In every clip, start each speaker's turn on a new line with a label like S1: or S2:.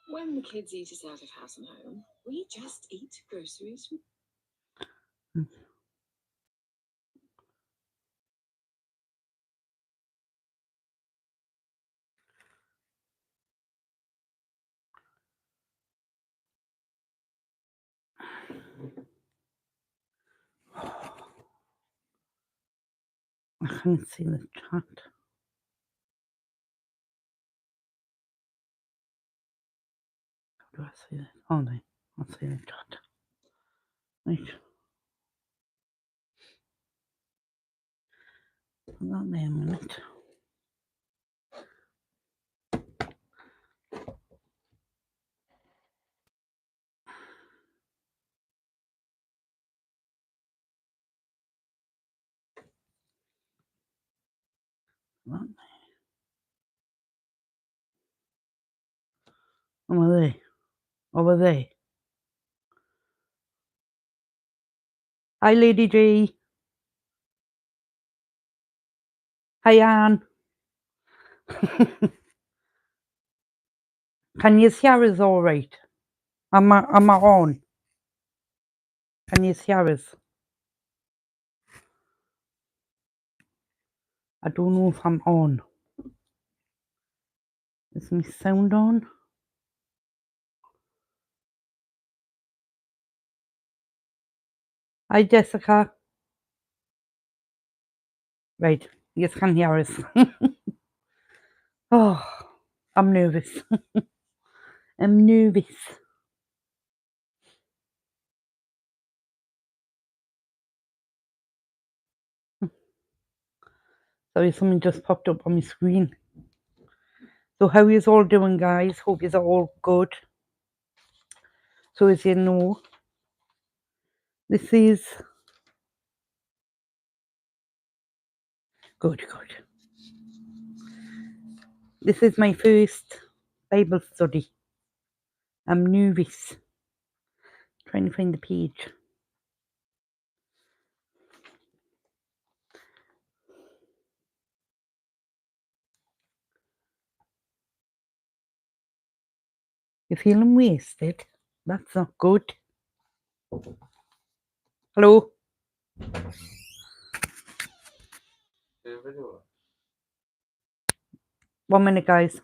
S1: When the kids eat us out of house and home, we just eat groceries from...
S2: I can't see the chat. How do I see it? Oh, no. I see the chat. Right. Put that there a minute. That there. Over there. Over there. Hi, Lady G. Hi, Anne. Can you hear us all right? Am I on? Can you hear us? I don't know if I'm on. Is my sound on? Hi, Jessica. Right. You can hear us. Oh, I'm nervous. I'm nervous. Sorry, something just popped up on my screen. So how is all doing, guys? Hope you're all good. So as you know, this is good. This is my first Bible study. I'm nervous. Trying to find the page. You're feeling wasted? That's not good. Hello? 1 minute, guys.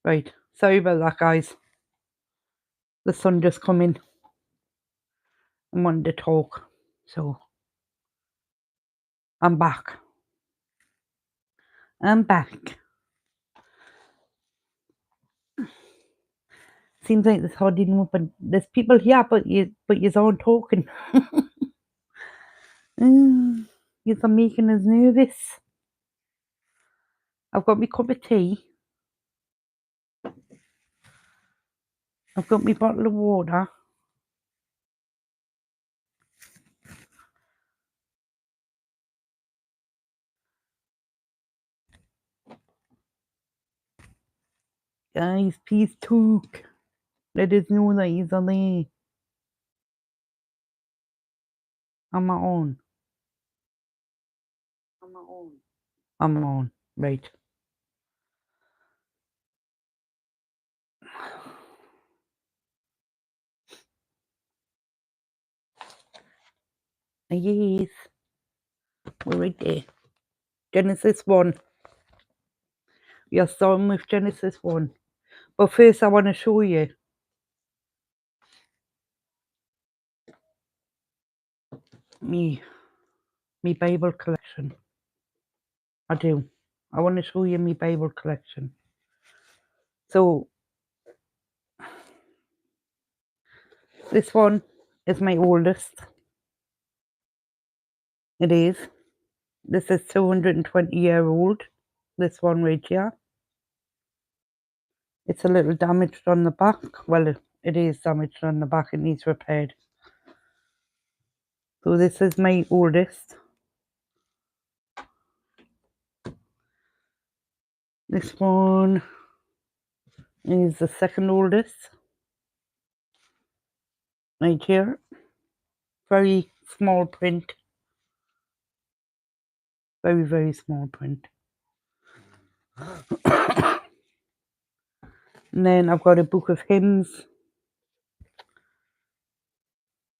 S2: Right. Sorry about that, guys. The sun just come in and wanted to talk. So I'm back. Seems like there's hardly no, but there's people here, but you're all talking. You're making us nervous. I've got my cup of tea. I've got my bottle of water. Guys, please talk. Let us know that he's on there. I'm on. I'm on. Right. Yes. We're right there. Genesis 1. You're starting with Genesis 1. But first I want to show you me Bible collection. I do. I want to show you my Bible collection. So this one is my oldest. It is. This is 220-year-old. This one right here. It's a little damaged on the back. Well, it is damaged on the back. It needs repaired. So this is my oldest. This one is the second oldest. Right here. Very small print. Very, very small print. And then I've got a book of hymns.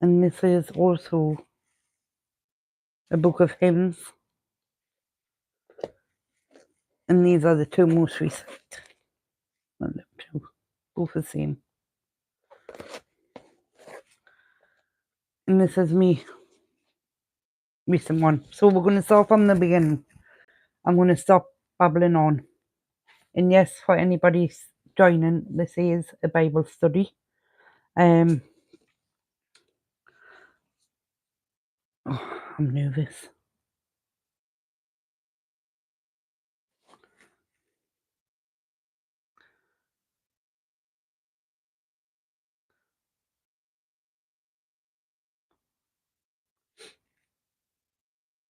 S2: And this is also a book of hymns. And these are the two most recent. Well, the two, both the same. And this is me recent one. So we're going to start from the beginning. I'm going to stop babbling on. And yes, for anybody joining, this is a Bible study. Oh, I'm nervous.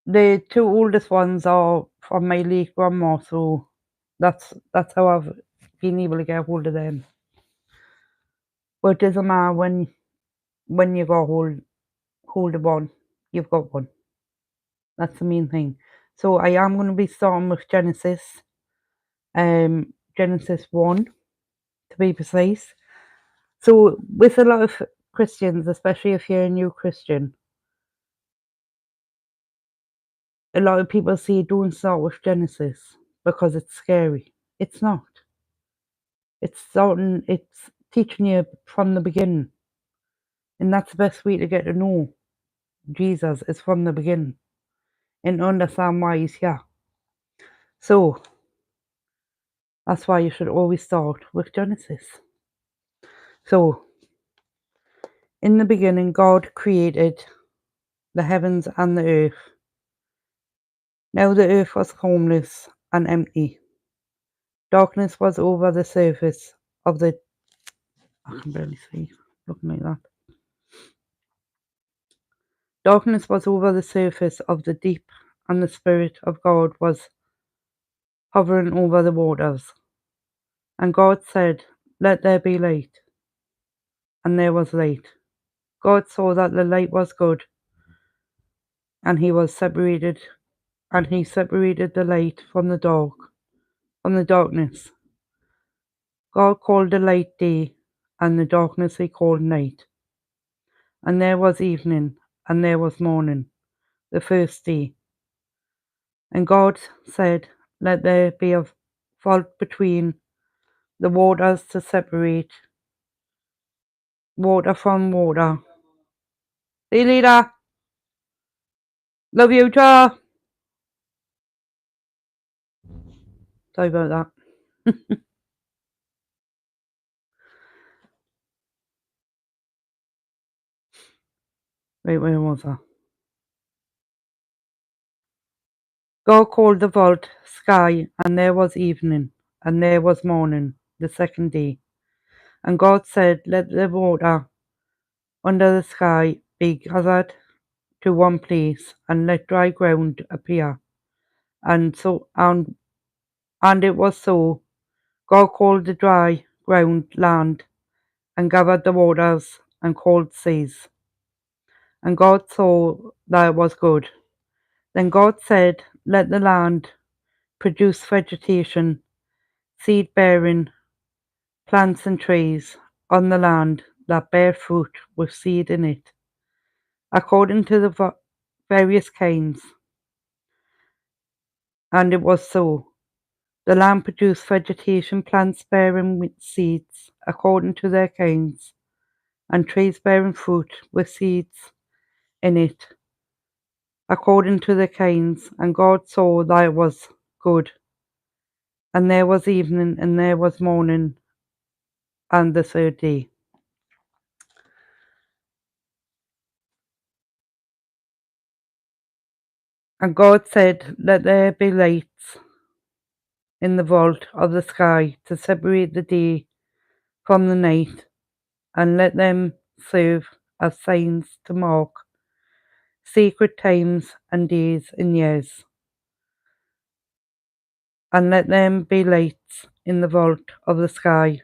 S2: The two oldest ones are from my late grandma, so that's how I've been able to get hold of them. But it doesn't matter when you got hold of one, you've got one. That's the main thing. So I am going to be starting with Genesis, Genesis 1 to be precise. So with a lot of Christians, especially if you're a new Christian, a lot of people say don't start with Genesis because it's scary. It's not. It's teaching you from the beginning. And that's the best way to get to know Jesus is from the beginning and understand why he's here. So that's why you should always start with Genesis. So in the beginning, God created the heavens and the earth. Now the earth was homeless and empty. Darkness was over the surface of the... I can barely see, looking like that. Darkness was over the surface of the deep, and the Spirit of God was hovering over the waters. And God said, "Let there be light." And there was light. God saw that the light was good, and he separated the light from the darkness. God called the light day, and the darkness he called night. And there was evening, and there was morning, the first day. And God said, "Let there be a vault between the waters to separate water from water." See you later. Love you, cha. Sorry about that. Wait, where was I? God called the vault sky, and there was evening, and there was morning, the second day. And God said, "Let the water under the sky be gathered to one place, and let dry ground appear." And it was so. God called the dry ground land, and gathered the waters, and called seas. And God saw that it was good. Then God said, "Let the land produce vegetation, seed bearing, plants and trees on the land that bear fruit with seed in it, according to the various kinds." And it was so. The land produced vegetation, plants bearing with seeds according to their kinds, and trees bearing fruit with seeds in it according to their kinds. And God saw that it was good. And there was evening, and there was morning, and the third day. And God said, let there be lights in the vault of the sky to separate the day from the night, and let them serve as signs to mark sacred times and days and years. And let them be lights in the vault of the sky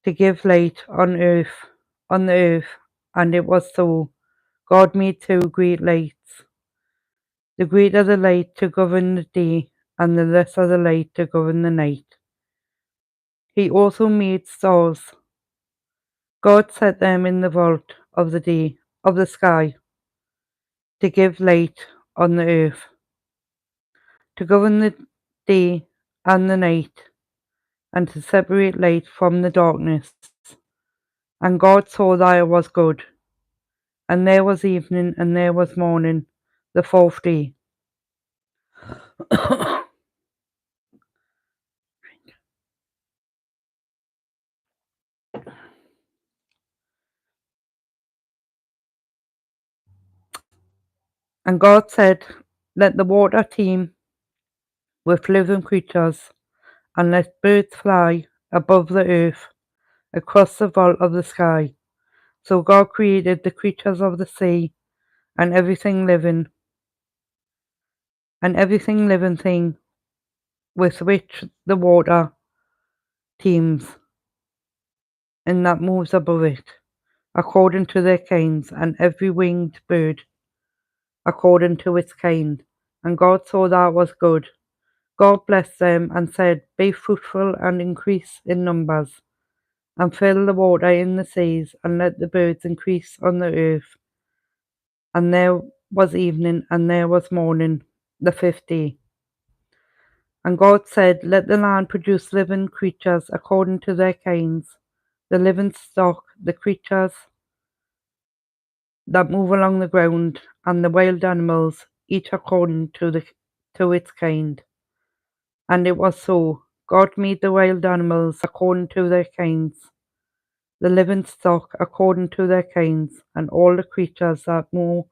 S2: to give light on the earth. And it was so. God made two great lights, the greater the light to govern the day, and the lesser the light to govern the night. He also made stars. God set them in the vault of the sky, to give light on the earth, to govern the day and the night, and to separate light from the darkness. And God saw that it was good. And there was evening, and there was morning, the fourth day. And God said, let the water teem with living creatures, and let birds fly above the earth across the vault of the sky. So God created the creatures of the sea and everything living thing with which the water teems and that moves above it, according to their kinds, and every winged bird according to its kind. And God saw that was good. God blessed them and said, be fruitful and increase in numbers, and fill the water in the seas, and let the birds increase on the earth. And there was evening, and there was morning, the fifth day. And God said, let the land produce living creatures according to their kinds, the living stock, the creatures that move along the ground, and the wild animals, each according to its kind. And it was so. God made the wild animals according to their kinds, the living stock according to their kinds, and all the creatures that move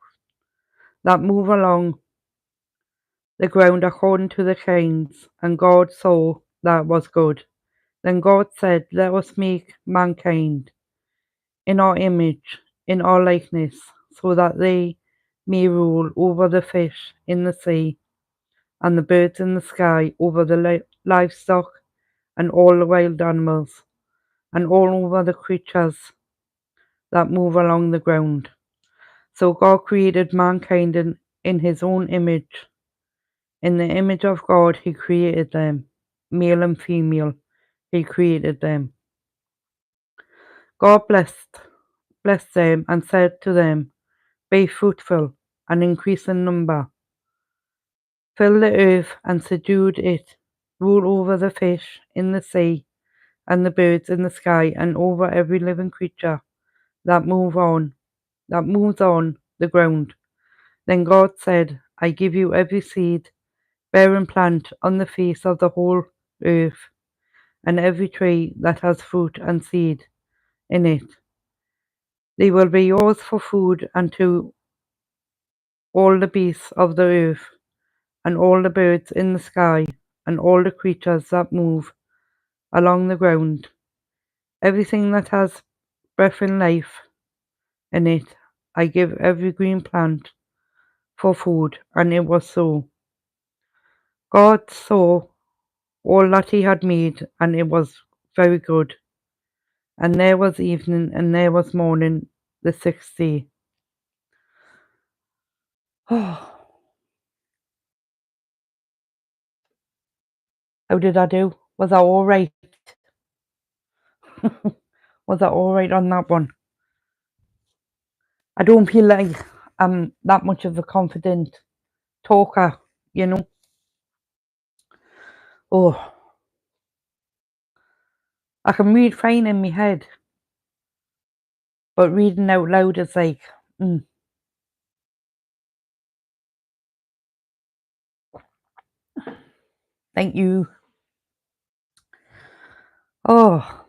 S2: along the ground according to their kinds. And God saw that was good. Then God said, let us make mankind in our image, in our likeness, so that they may rule over the fish in the sea, and the birds in the sky, over the livestock, and all the wild animals, and all over the creatures that move along the ground. So God created mankind in his own image. In the image of God he created them, male and female he created them. God blessed them and said to them, be fruitful and increase in number. Fill the earth and subdue it. Rule over the fish in the sea and the birds in the sky, and over every living creature that moves on the ground. Then God said, I give you every seed bearing plant on the face of the whole earth, and every tree that has fruit and seed in it. They will be yours for food, and to all the beasts of the earth, and all the birds in the sky, and all the creatures that move along the ground, everything that has breath and life in it. I give every green plant for food. And it was so. God saw all that he had made, and it was very good. And there was evening, and there was morning, the sixth day. Oh, how did I do? Was I all right? Was I all right on that one? I don't feel like I'm that much of a confident talker, you know. Oh, I can read fine in my head, but reading out loud is like, thank you. Oh,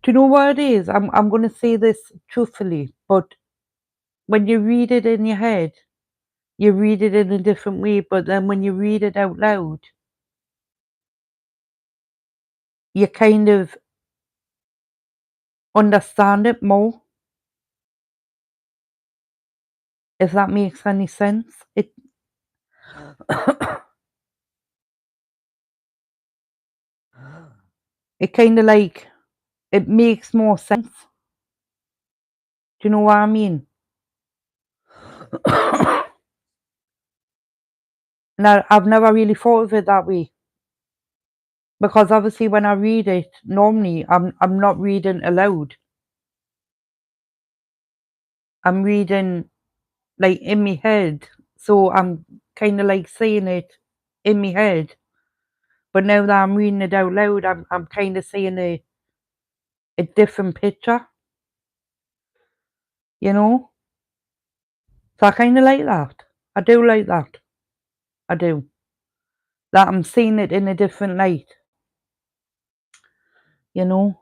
S2: do you know what it is? I'm going to say this truthfully, but when you read it in your head, you read it in a different way, but then when you read it out loud, you kind of understand it more, if that makes any sense. It it kind of like, it makes more sense. Do you know what I mean? Now, I've never really thought of it that way, because obviously when I read it, normally I'm not reading aloud. I'm reading like in my head, so I'm kind of like saying it in my head. But now that I'm reading it out loud, I'm kind of seeing a different picture, you know? So I kind of like that. I do like that. I do. That I'm seeing it in a different light, you know?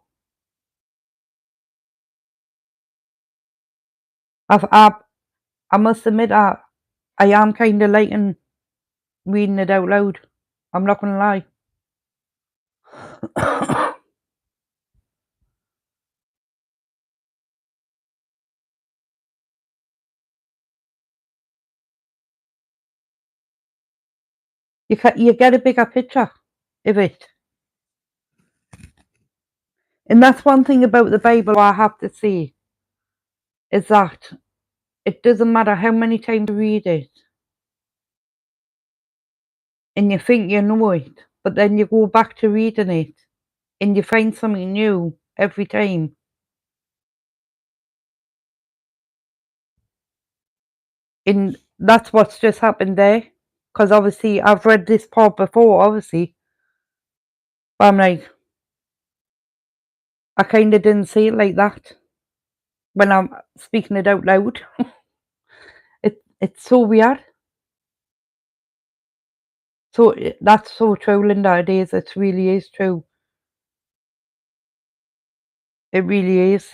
S2: I've, I, I must admit, I am kind of liking reading it out loud. I'm not going to lie. You get a bigger picture of it. And that's one thing about the Bible I have to say, is that it doesn't matter how many times you read it and you think you know it, but then you go back to reading it and you find something new every time. And that's what's just happened there. Because obviously I've read this part before, obviously. But I'm like, I kind of didn't say it like that when I'm speaking it out loud. It's so weird. So that's so true, Linda. It is. It really is true. It really is.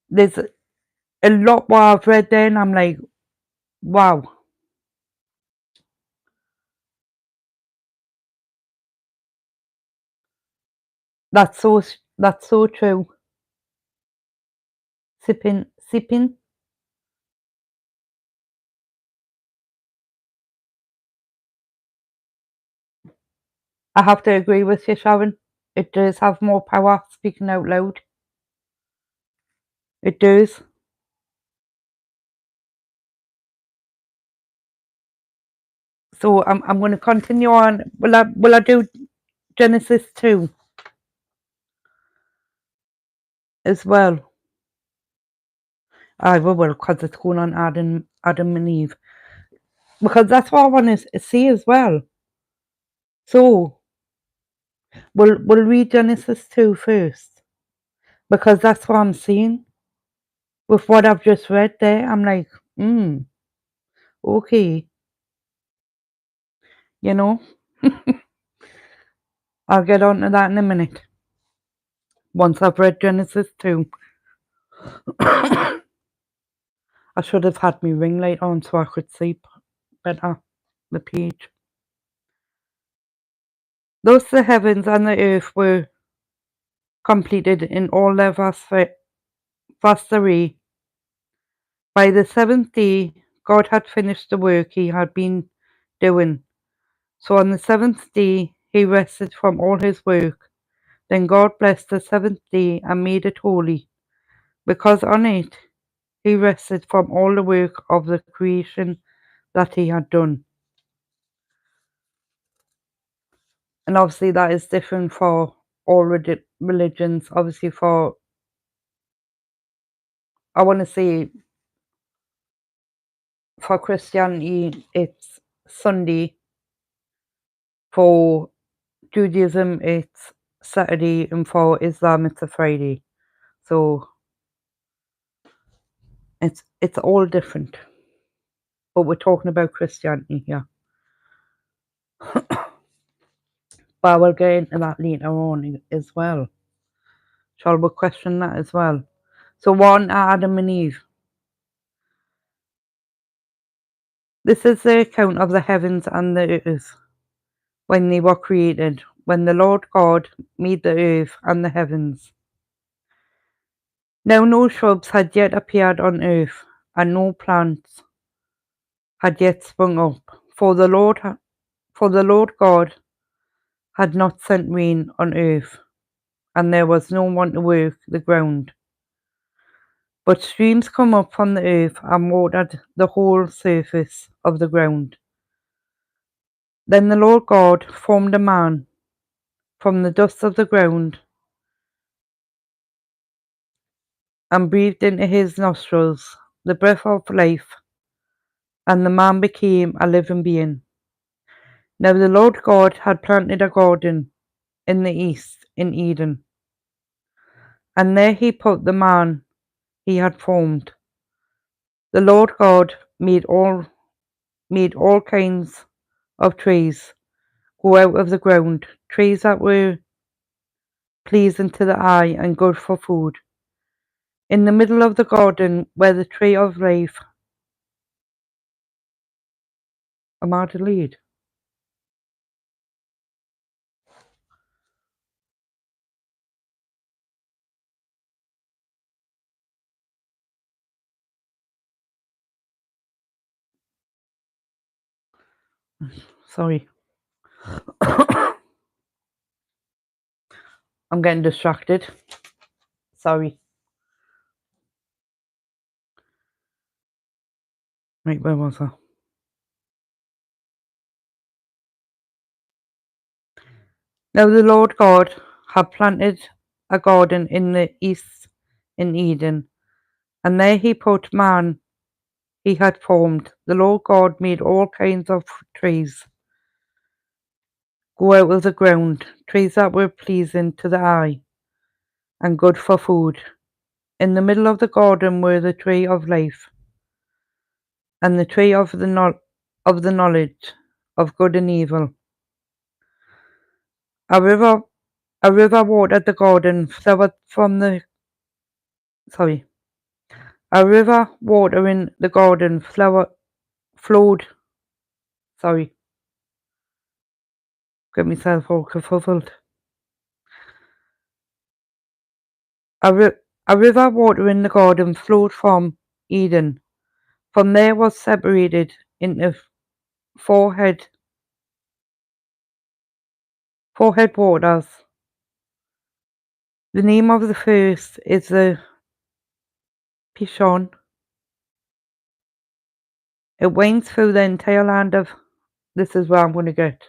S2: There's a lot what I've read there, and I'm like, wow, that's so true. Sipping. I have to agree with you, Sharon. It does have more power speaking out loud. It does. So I'm going to continue on. Will I do Genesis 2 as well? I will, because it's going on Adam and Eve. Because that's what I want to see as well. So we'll read Genesis 2 first, because that's what I'm seeing with what I've just read there. I'm like, okay, you know. I'll get on to that in a minute once I've read Genesis 2. I should have had my ring light on so I could see better the page. Thus the heavens and the earth were completed in all their vast array. By the seventh day, God had finished the work he had been doing. So on the seventh day, he rested from all his work. Then God blessed the seventh day and made it holy, because on it he rested from all the work of the creation that he had done. And obviously that is different for all religions. Obviously for, I want to say, for Christianity, it's Sunday. For Judaism, it's Saturday, and for Islam, it's a Friday. So it's all different. But we're talking about Christianity here. But we'll get into that later on as well. Shall we question that as well? So one, Adam and Eve. This is the account of the heavens and the earth when they were created, when the Lord God made the earth and the heavens. Now no shrubs had yet appeared on earth, and no plants had yet sprung up, for the Lord God had not sent rain on earth, and there was no one to work the ground. But streams come up from the earth and watered the whole surface of the ground. Then the Lord God formed a man from the dust of the ground and breathed into his nostrils the breath of life, and the man became a living being. Now the Lord God had planted a garden in the east in Eden, and there he put the man he had formed. The Lord God made all kinds of trees grow out of the ground, trees that were pleasing to the eye and good for food. In the middle of the garden were the tree of life. Am I to lead? Sorry. I'm getting distracted. Sorry. Right, where was I? Now the Lord God had planted a garden in the east in Eden, and there he put man he had formed. The Lord God made all kinds of trees grow out of the ground, trees that were pleasing to the eye and good for food. In the middle of the garden were the tree of life and the tree of the knowledge of good and evil. A river watered the garden, a river watering the garden flowed. Sorry, get myself all kerfuffled. A river watering the garden flowed from Eden. From there was separated into four waters. The name of the first is the Pishon. It winds through the entire land of. This is where I'm going to get.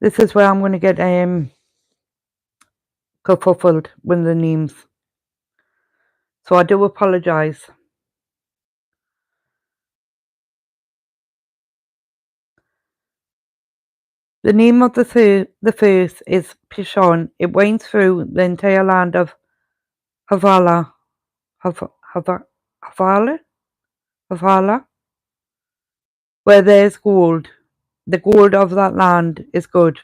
S2: This is where I'm going to get kerfuffled with the names. So I do apologise. The name of the first is Pishon. It winds through the entire land of Havala, where there's gold. The gold of that land is good.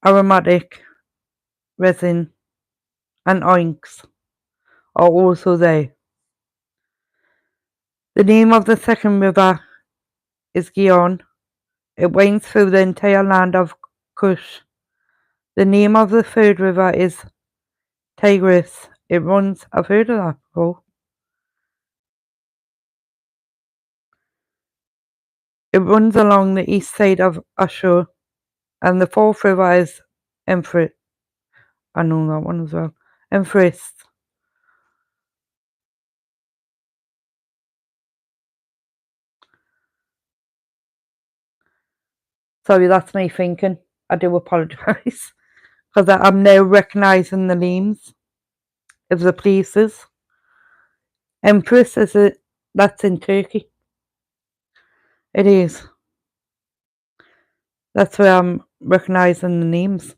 S2: Aromatic resin and oinks are also there. The name of the second river is Gihon. It winds through the entire land of Cush. The name of the third river is Tigris. It runs. I've heard of that before. It runs along the east side of Ashur, and the fourth river is Euphrates. I know that one as well. Euphrates. Sorry, that's me thinking. I do apologise because I'm now recognising the names. of the places. Empress is that's in Turkey. It is. That's where I'm recognising the names.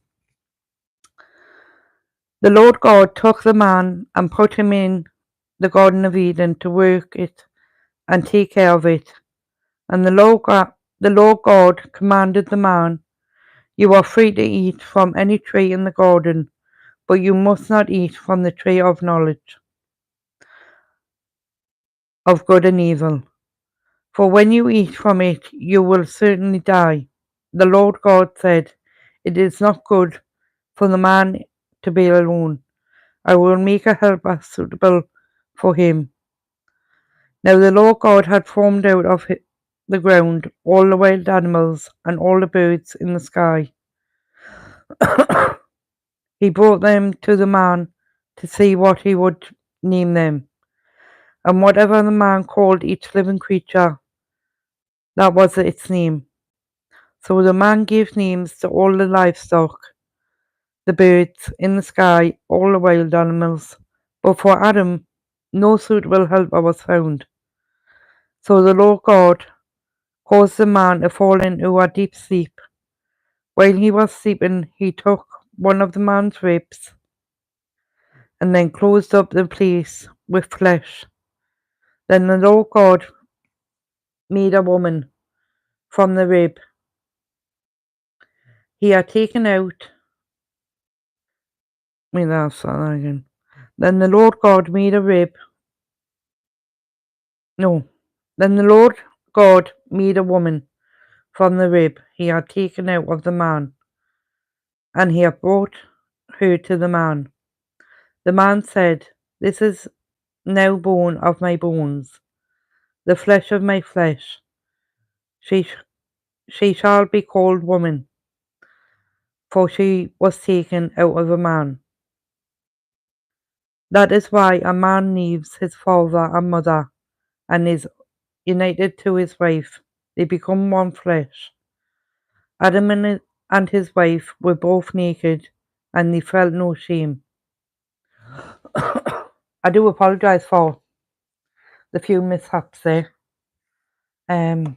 S2: The Lord God took the man and put him in the Garden of Eden to work it and take care of it. And the Lord God commanded the man, "You are free to eat from any tree in the garden, but you must not eat from the tree of knowledge of good and evil. For when you eat from it, you will certainly die." The Lord God said, "It is not good for the man to be alone. I will make a helper suitable for him." Now the Lord God had formed out of the ground all the wild animals and all the birds in the sky. He brought them to the man to see what he would name them. And whatever the man called each living creature, that was its name. So the man gave names to all the livestock, the birds in the sky, all the wild animals. But for Adam, no suitable helper was found. So the Lord God caused the man to fall into a deep sleep. While he was sleeping, he took one of the man's ribs and then closed up the place with flesh. Then the Lord God made a woman from the rib he had taken out. Again. Then the Lord God made a rib. No. Then the Lord God made a woman from the rib he had taken out of the man, and he had brought her to the man. The man said, "This is now bone of my bones, the flesh of my flesh. She shall be called woman, for she was taken out of a man. That is why a man leaves his father and mother and is united to his wife. They become one flesh." Adam and his wife were both naked, and they felt no shame. I do apologise for the few mishaps there. From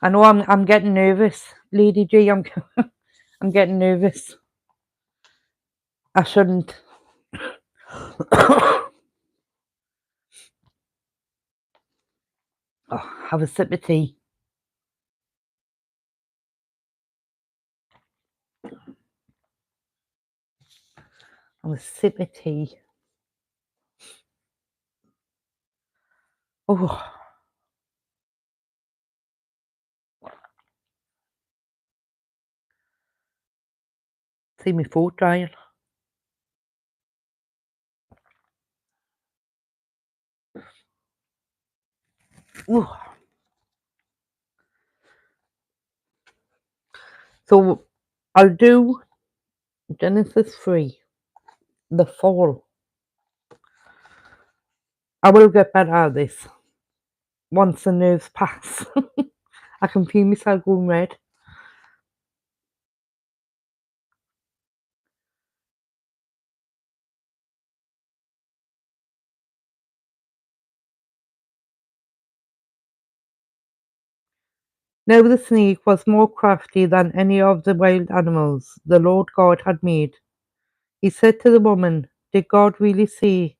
S2: I know I'm getting nervous, Lady G. I'm getting nervous. I shouldn't. Have a sip of tea. Have a sip of tea. Oh. See my throat drying. Oh. So I'll do Genesis 3, the fall. I will get better at this once the nerves pass. I can feel myself going red. Now the snake was more crafty than any of the wild animals the Lord God had made. He said to the woman, "Did God really say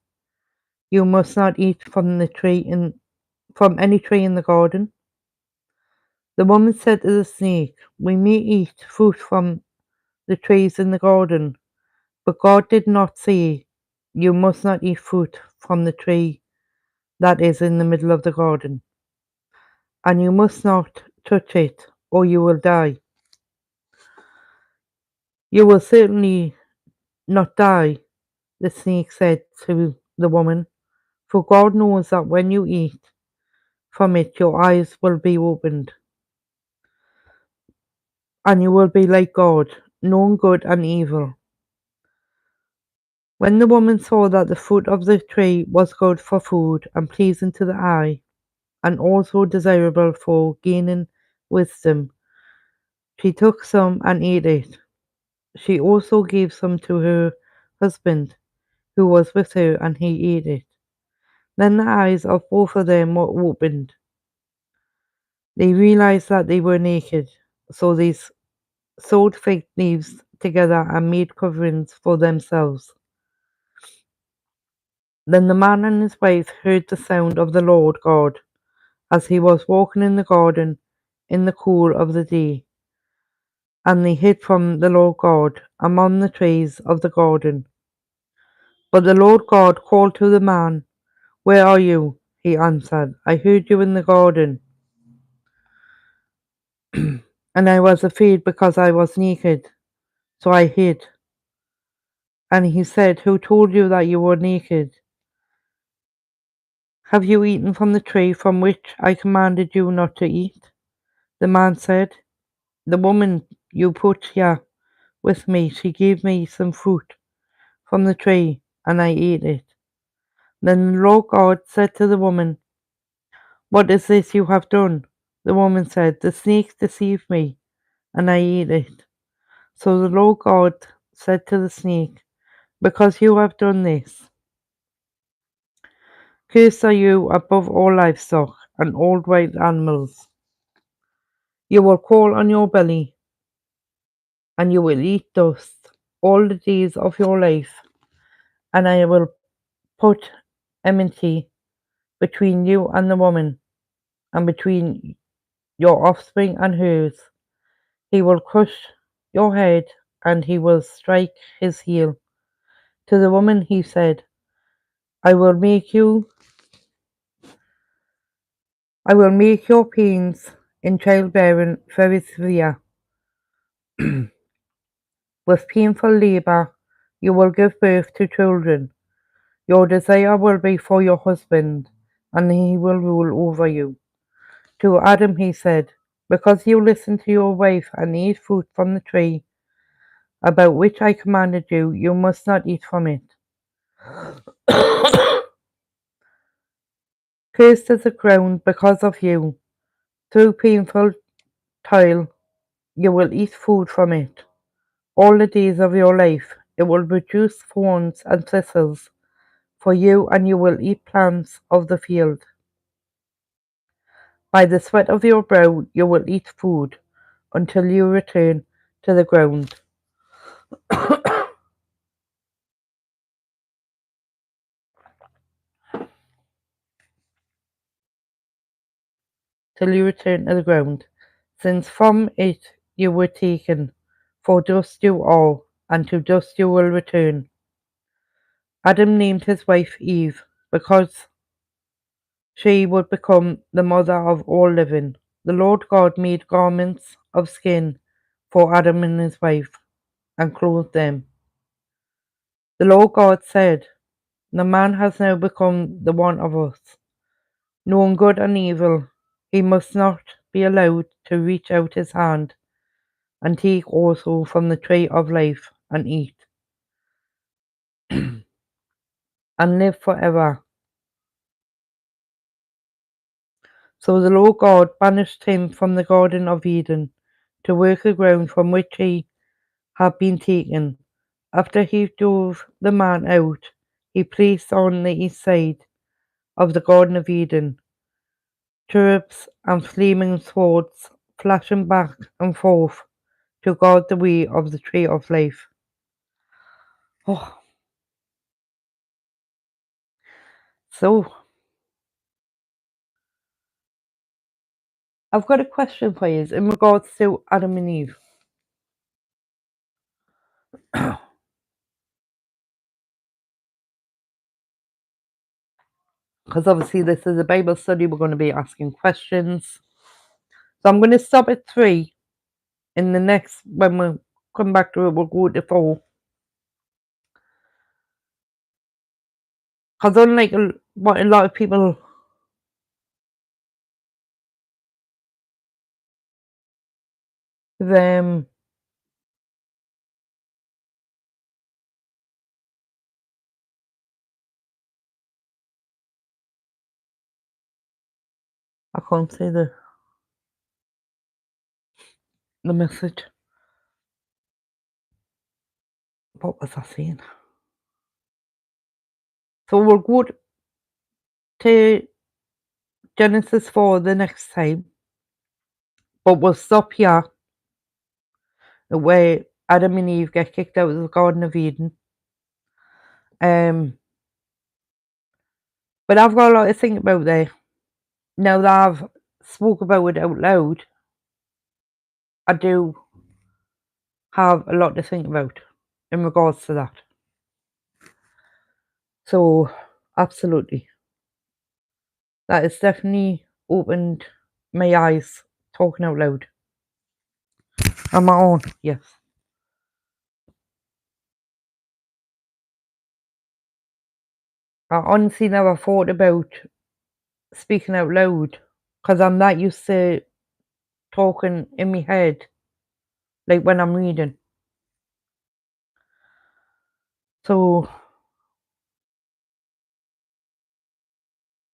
S2: you must not eat from any tree in the garden?" The woman said to the snake, "We may eat fruit from the trees in the garden, but God did not say you must not eat fruit from the tree that is in the middle of the garden, and you must not touch it, or you will die." "You will certainly not die," the snake said to the woman, "for God knows that when you eat from it, your eyes will be opened, and you will be like God, knowing good and evil." When the woman saw that the fruit of the tree was good for food and pleasing to the eye, and also desirable for gaining wisdom, she took some and ate it. She also gave some to her husband, who was with her, and he ate it. Then the eyes of both of them were opened. They realized that they were naked, so they sewed fig leaves together and made coverings for themselves. Then the man and his wife heard the sound of the Lord God as he was walking in the garden in the cool of the day, and they hid from the Lord God among the trees of the garden. But the Lord God called to the man, "Where are you?" He answered, "I heard you in the garden, and I was afraid because I was naked, so I hid." And he said, "Who told you that you were naked? Have you eaten from the tree from which I commanded you not to eat?" The man said, "The woman you put here with me, she gave me some fruit from the tree, and I ate it." Then the Lord God said to the woman, "What is this you have done?" The woman said, "The snake deceived me, and I ate it." So the Lord God said to the snake, "Because you have done this, cursed are you above all livestock and all wild animals. You will crawl on your belly, and you will eat dust all the days of your life, and I will put enmity between you and the woman, and between your offspring and hers. He will crush your head, and he will strike his heel." To the woman he said, I will make your pains in childbearing very severe. With painful labour you will give birth to children. Your desire will be for your husband, and he will rule over you. To Adam he said, because you listened to your wife and ate fruit from the tree about which I commanded you, you must not eat from it. Cursed is the ground because of you. Through painful toil you will eat food from it. All the days of your life it will produce thorns and thistles for you, and you will eat plants of the field. By the sweat of your brow you will eat food until you return to the ground. Till you return to the ground, since from it you were taken, for dust you are, and to dust you will return. Adam named his wife Eve, because she would become the mother of all living. The Lord God made garments of skin for Adam and his wife, and clothed them. The Lord God said, the man has now become the one of us, knowing good and evil. He must not be allowed to reach out his hand and take also from the tree of life and eat, and live forever. So the Lord God banished him from the Garden of Eden to work the ground from which he had been taken. After he drove the man out, he placed on the east side of the Garden of Eden cherubs and flaming swords, flashing back and forth to guard the way of the tree of life. Oh, so I've got a question for you in regards to Adam and Eve. Because obviously this is a Bible study, we're going to be asking questions. So I'm going to stop at 3. In the next, when we come back to it, we'll go to 4. Because unlike what a lot of people I can't say the message. What was I saying? So we'll go to Genesis 4 the next time, but we'll stop here where Adam and Eve get kicked out of the Garden of Eden. But I've got a lot to think about there. Now that I've spoke about it out loud, I do have a lot to think about in regards to that. So, absolutely. That has definitely opened my eyes talking out loud. On my own, yes. I honestly never thought about speaking out loud because I'm not used to talking in my head like when I'm reading. So,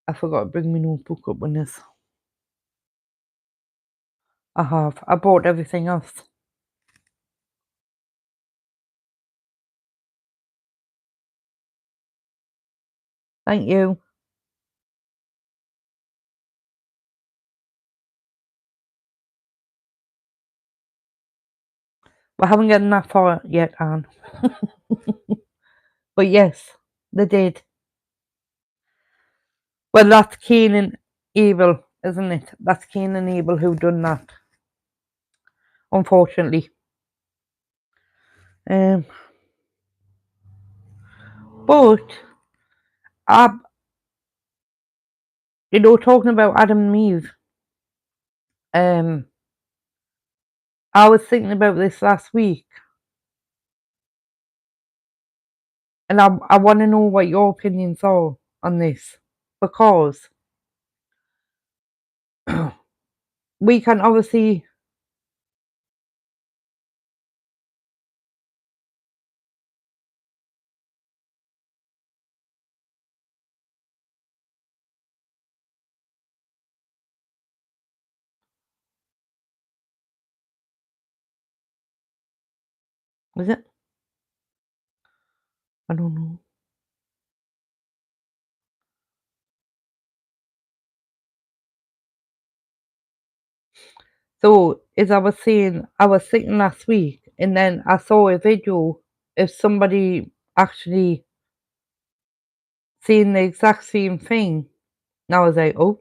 S2: I forgot to bring my notebook up on this. I have. I bought everything else. Thank you. We haven't gotten that far yet, Anne. But yes, they did. Well, that's Cain and Abel, isn't it? That's Cain and Abel who done that. Unfortunately. But talking about Adam and Eve, I was thinking about this last week, and I want to know what your opinions are on this, because we can obviously is it? I don't know. So, as I was saying, I was thinking last week, and then I saw a video of somebody actually saying the exact same thing. And I was like, oh.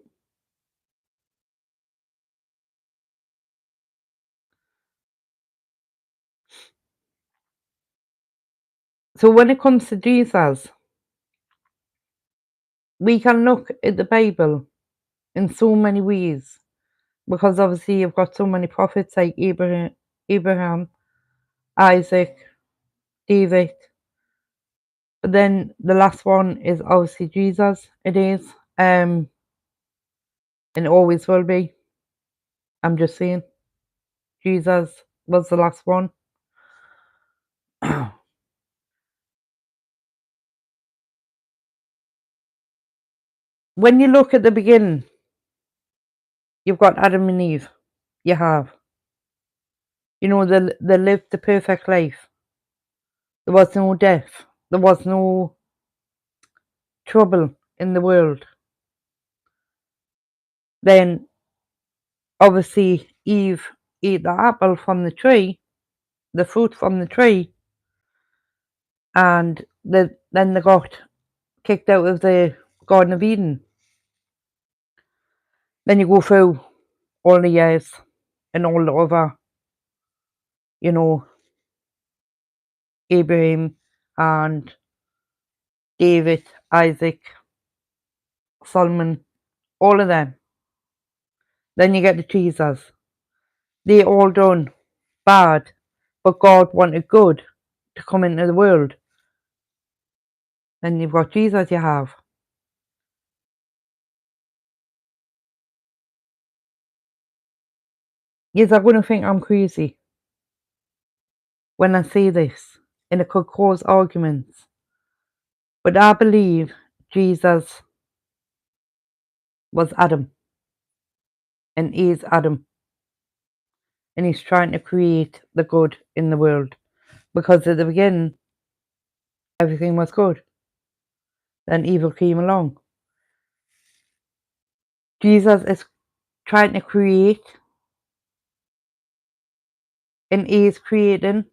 S2: So, when it comes to Jesus, we can look at the Bible in so many ways, because obviously you've got so many prophets like Abraham, Isaac, David. But then the last one is obviously Jesus. It is, and always will be. I'm just saying, Jesus was the last one. When you look at the beginning, you've got Adam and Eve. You have, they lived the perfect life. There was no death. There was no trouble in the world. Then, obviously, Eve ate the apple from the tree, the fruit from the tree, and then they got kicked out of the Garden of Eden. Then you go through all the years and all the other, Abraham and David, Isaac, Solomon, all of them. Then you get the Jesus. They all done bad, but God wanted good to come into the world. Then you've got Jesus, you have. Yes, I'm going to think I'm crazy when I say this, and it could cause arguments. But I believe Jesus was Adam. and A is Adam. And he's trying to create the good in the world. Because at the beginning, everything was good. Then evil came along. Jesus is trying to create, and A is creating,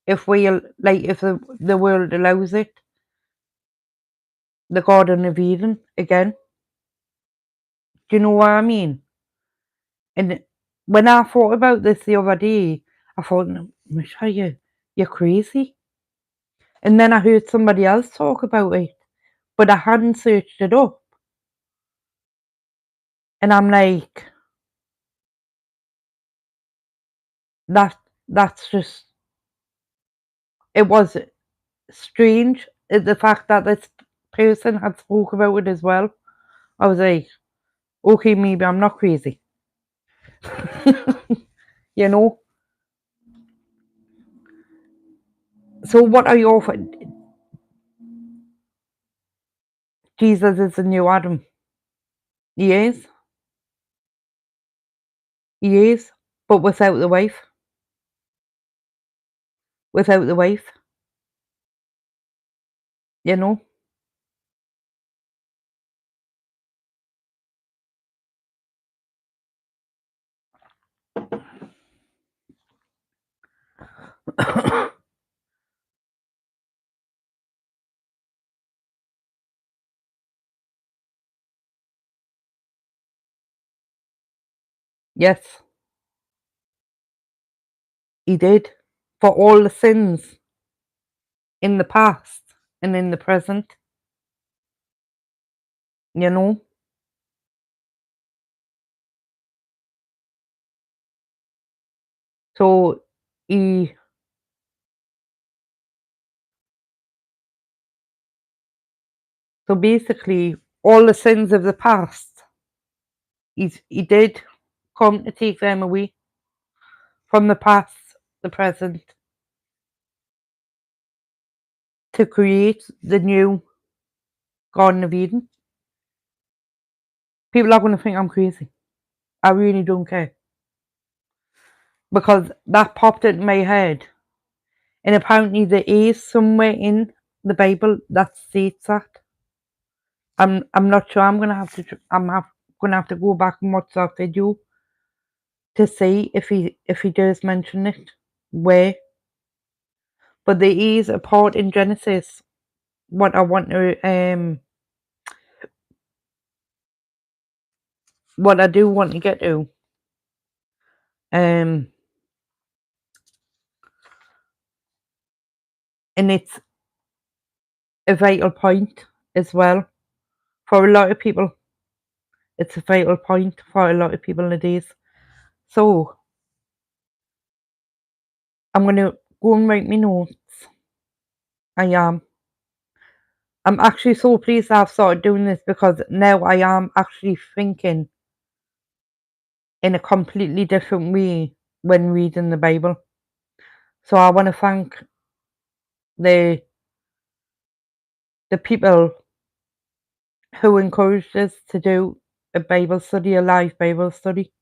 S2: if the world allows it, the Garden of Eden again. Do you know what I mean? And when I thought about this the other day, I thought, Michelle, you're crazy. And then I heard somebody else talk about it, but I hadn't searched it up. And I'm like, that's just, it was strange. The fact that this person had spoke about it as well. I was like, okay, maybe I'm not crazy. You know? So what are your... Jesus is the new Adam. He is. He is. But without the wife. Without the wife. You know? Yes. He did. For all the sins in the past and in the present. You know? So he... So basically, all the sins of the past, he did come to take them away from the past, the present, to create the new Garden of Eden. People are going to think I'm crazy. I really don't care. Because that popped into my head. And apparently there is somewhere in the Bible that states that. I'm not sure. I'm gonna have to go back and watch that video to see if he does mention it. Where? But there is a part in Genesis what I want to what I do want to get to. And it's a vital point as well for a lot of people. It's a vital point for a lot of people nowadays. So I'm gonna go and write my notes. I am. I'm actually so pleased I've started doing this because now I am actually thinking in a completely different way when reading the Bible. So I want to thank the people who encouraged us to do a Bible study, a live Bible study,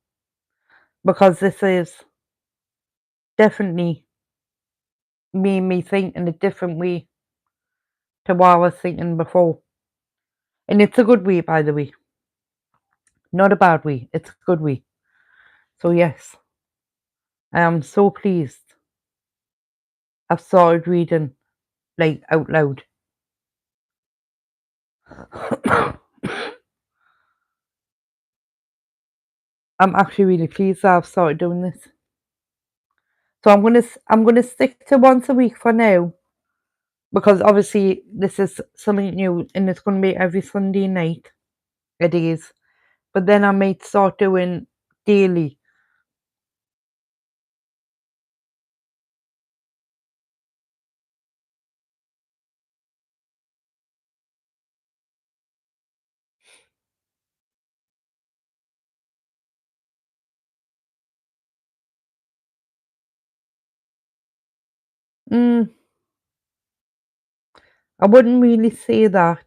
S2: because this is definitely made me think in a different way to what I was thinking before. And it's a good way, by the way. Not a bad way, it's a good way. So yes, I am so pleased I've started reading like out loud. I'm actually really pleased that I've started doing this. So I'm gonna stick to once a week for now, because obviously this is something new and it's gonna be every Sunday night. It is. But then I might start doing daily. I wouldn't really say that.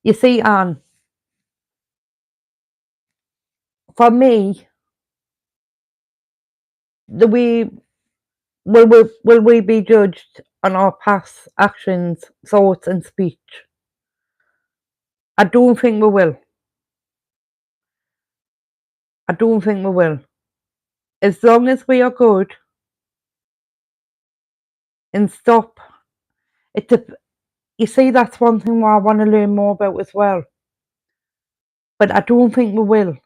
S2: You see, Anne, for me, the way will we be judged on our past actions, thoughts, and speech? I don't think we will. I don't think we will. As long as we are good and stop it. You see, that's one thing I want to learn more about as well. But I don't think we will.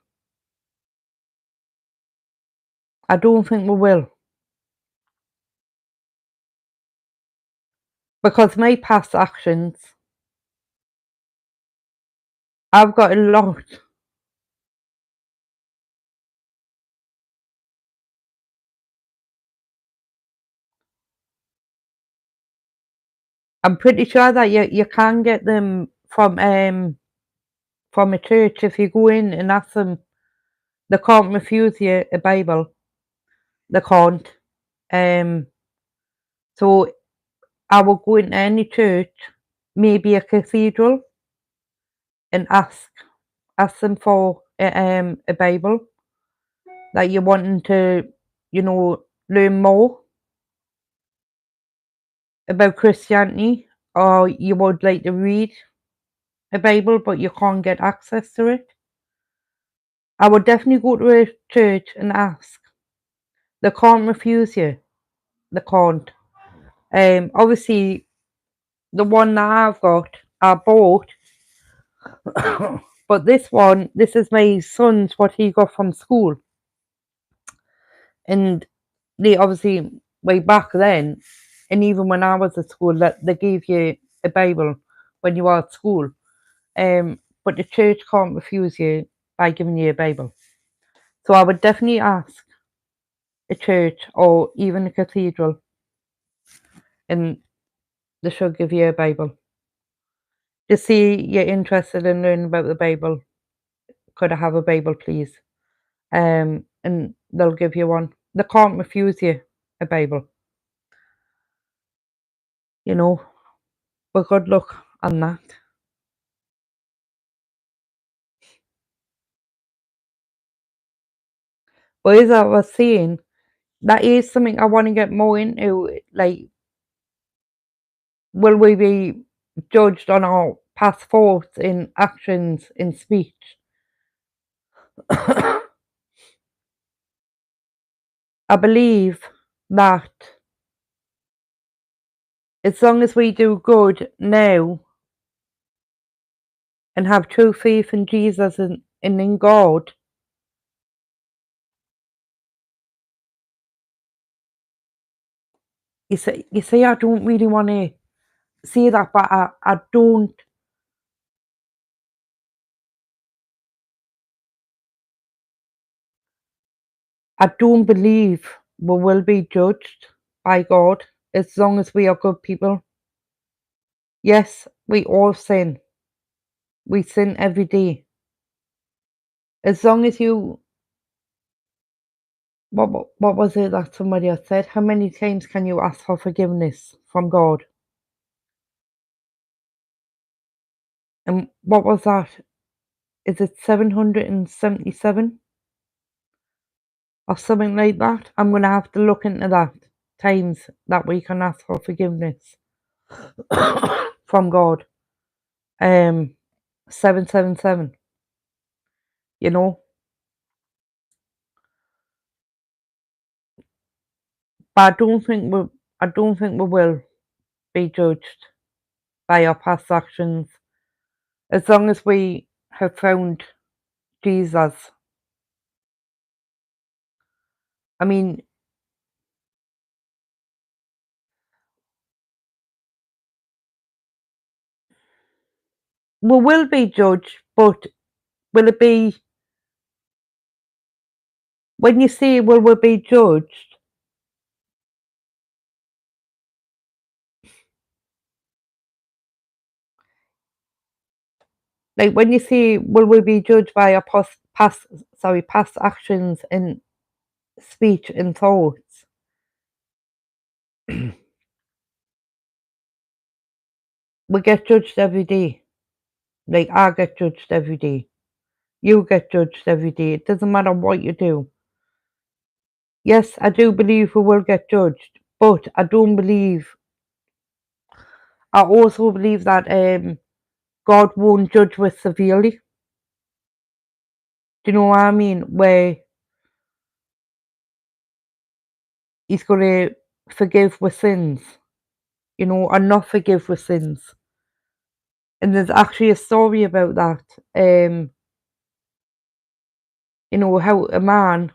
S2: I don't think we will. Because my past actions, I've got a lot. I'm pretty sure that you can get them from a church if you go in and ask them. They can't refuse you a Bible. They can't. So I will go into any church, maybe a cathedral, and ask them for a Bible that you're wanting to, learn more about Christianity, or you would like to read a Bible but you can't get access to it. I would definitely go to a church and ask. They can't refuse you. They can't. Obviously, the one that I've got, I bought, but this is my son's, what he got from school. And they obviously, way back then, and even when I was at school, that they gave you a Bible when you were at school. But the church can't refuse you by giving you a Bible. So I would definitely ask a church or even a cathedral, and they should give you a Bible. To see you're interested in learning about the Bible, could I have a Bible, please? And they'll give you one. They can't refuse you a Bible, but good luck on that. But as I was saying, that is something I want to get more into. Like, will we be judged on our past thoughts in actions in speech? I believe that as long as we do good now and have true faith in Jesus and in God, you see, I don't really want to say that, but I don't. I don't believe we will be judged by God as long as we are good people. Yes, we all sin. We sin every day. As long as you, what was it that somebody had said? How many times can you ask for forgiveness from God? And what was that? Is it 777 or something like that? I'm going to have to look into that. Times that we can ask for forgiveness from God. 777. But I don't think we will be judged by our past actions as long as we have found Jesus. I mean, we will be judged, but will it be, when you say will we be judged, like when you say will we be judged by our past actions and speech and thoughts, we get judged every day. Like, I get judged every day. You get judged every day. It doesn't matter what you do. Yes, I do believe we will get judged, but I don't believe. I also believe that God won't judge us severely. Do you know what I mean? Where He's going to forgive with sins, or not forgive with sins. And there's actually a story about that. How a man,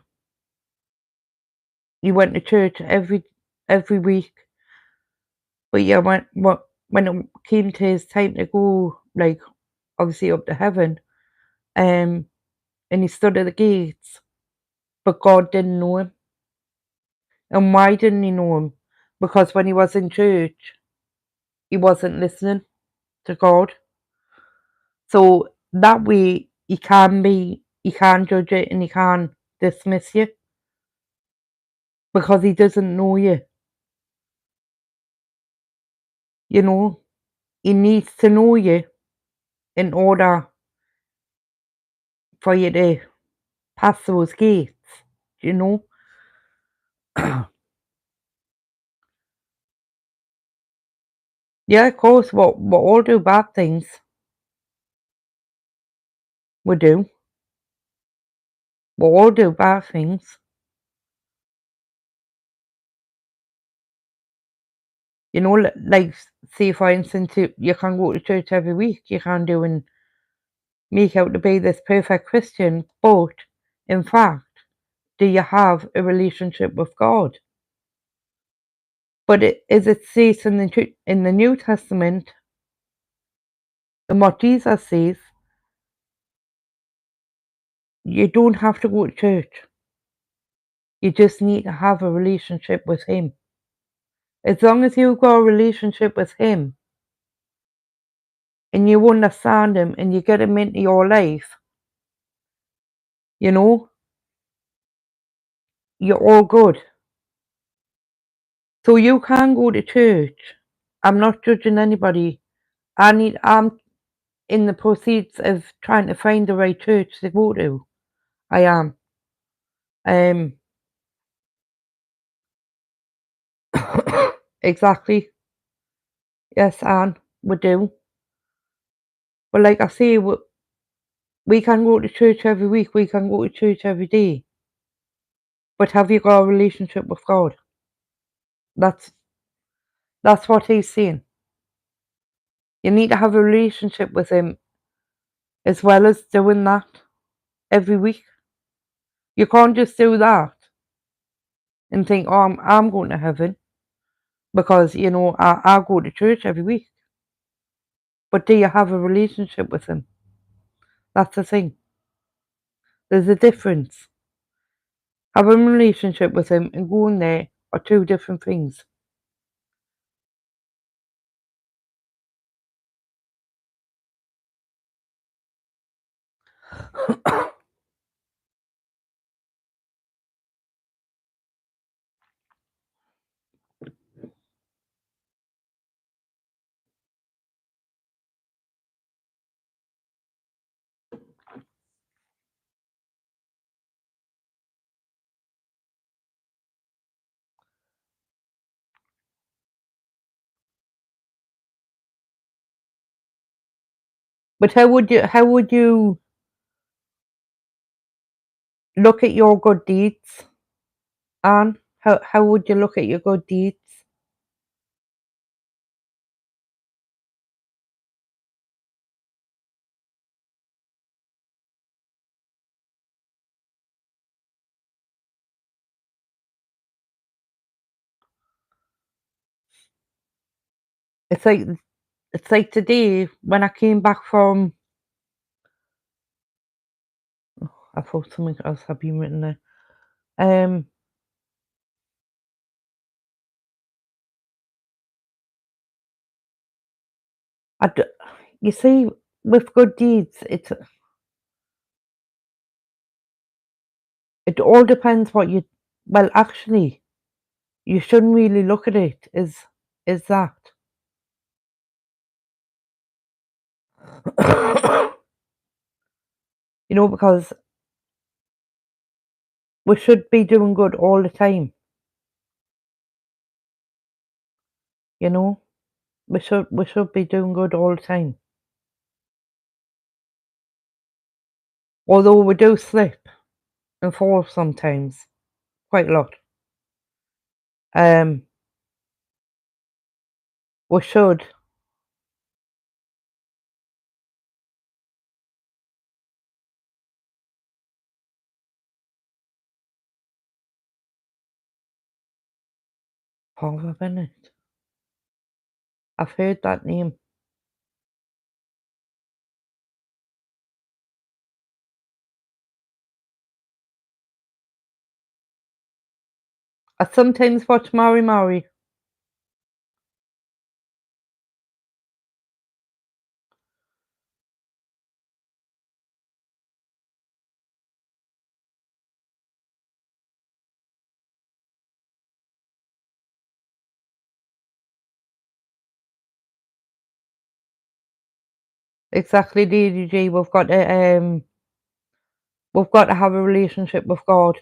S2: he went to church every week, but yeah, when it came to his time to go, like, obviously up to heaven, and he stood at the gates, but God didn't know him. And why didn't he know him? Because when he was in church, he wasn't listening to God. So that way he can't judge it and he can't dismiss you because he doesn't know you. He needs to know you in order for you to pass those gates, you know. Yeah, of course, we all do bad things. We do. We all do bad things. Like, say for instance, you can go to church every week, you can do and make out to be this perfect Christian, but in fact, do you have a relationship with God? But as it says in the New Testament, and what Jesus says, you don't have to go to church. You just need to have a relationship with Him. As long as you've got a relationship with Him and you understand Him and you get Him into your life, you're all good. So you can go to church. I'm not judging anybody. I'm in the proceeds of trying to find the right church to go to. I am. Exactly. Yes, Anne, we do. But like I say, we can go to church every week. We can go to church every day. But have you got a relationship with God? That's what He's saying. You need to have a relationship with Him as well as doing that every week. You can't just do that and think, oh, I'm going to heaven because, I go to church every week. But do you have a relationship with Him? That's the thing. There's a difference. Having a relationship with Him and going there are two different things. But how would you look at your good deeds, Anne? How would you look at your good deeds? It's like today when I came back from. I thought something else had been written there. Um, I d- you see, with good deeds, it all depends what you. Well, actually, you shouldn't really look at it as that. You know, because we should be doing good all the time. You know, we should be doing good all the time. Although we do slip and fall sometimes, quite a lot. We should. Paula Bennett. I've heard that name. I sometimes watch Mary Mary. Exactly, DDG. We've got to have a relationship with God.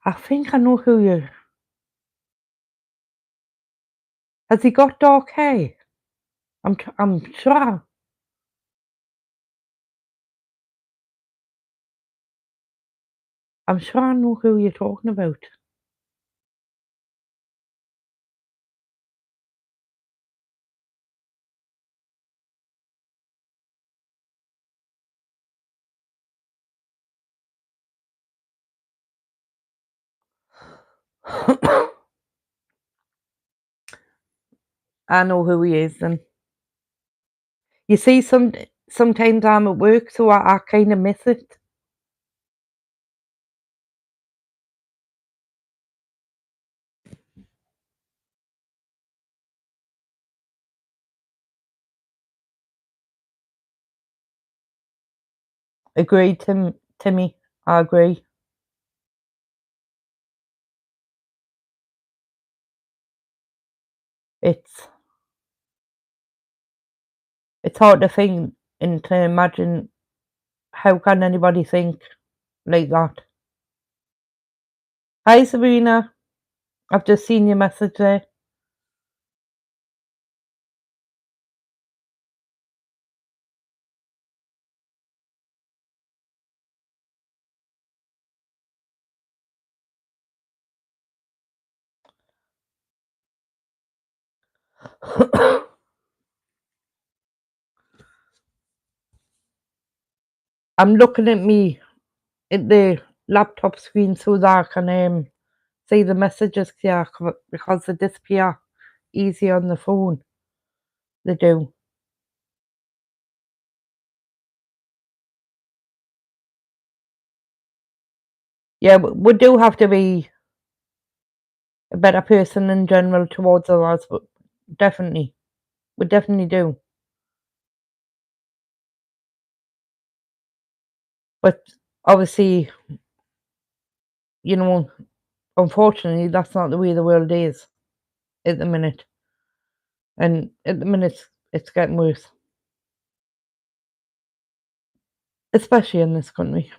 S2: I think I know who you. Has he got dark hair? I'm sure. I'm sure I know who you're talking about. I know who he is, and you see, sometimes I'm at work, so I kind of miss it. Agreed, Timmy. I agree. It's it's hard to think and to imagine how can anybody think like that. Hi, Sabrina. I've just seen your message there. I'm looking at the laptop screen so that I can see the messages here because they disappear easy on the phone. They do. Yeah, we do have to be a better person in general towards others, but definitely, we definitely do. But obviously, you know, unfortunately, that's not the way the world is at the minute. And at the minute, it's getting worse, especially in this country.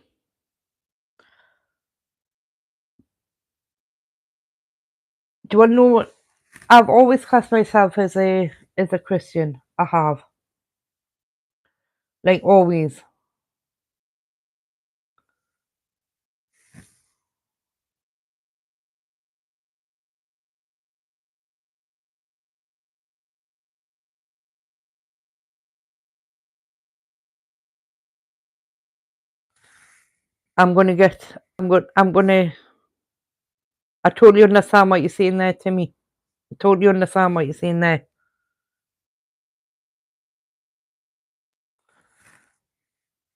S2: Do you want to know what? I've always classed myself as a Christian. I have, like always. I'm gonna get. I'm gonna. I totally understand what you're saying there, Timmy. I totally understand what you're saying there.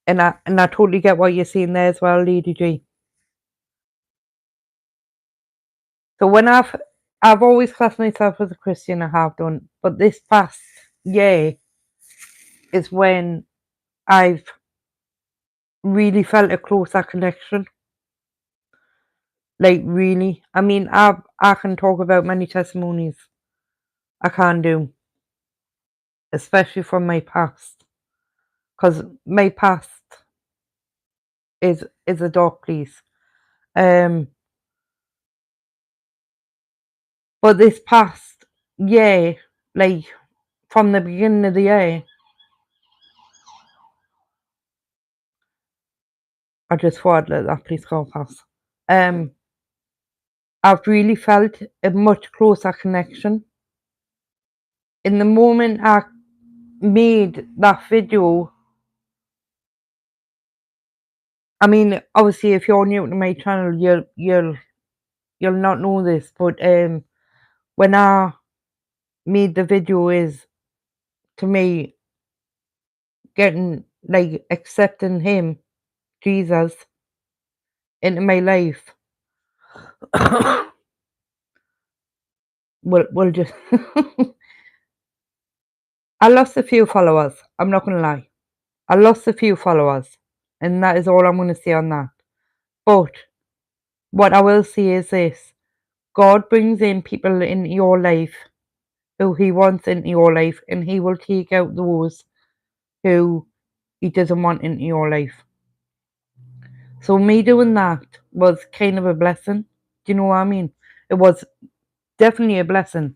S2: And I totally get what you're saying there as well, Lady G. So when I've always classed myself as a Christian, I have done, but this past year is when I've really felt a closer connection. Like, really. I mean, I can talk about many testimonies I can do, especially from my past, because my past is a dark place. But this past year, like from the beginning of the year, I just thought I'd let that place go past. I've really felt a much closer connection. In the moment I made that video, I mean, obviously, if you're new to my channel, you'll not know this, but when I made the video, is to me getting like accepting him, Jesus, into my life. Will just I lost a few followers. I'm not gonna lie. I lost a few followers, and that is all I'm gonna say on that. But what I will say is this: God brings in people in your life who He wants into your life, and He will take out those who He doesn't want into your life. So me doing that was kind of a blessing. Do you know what I mean? It was definitely a blessing.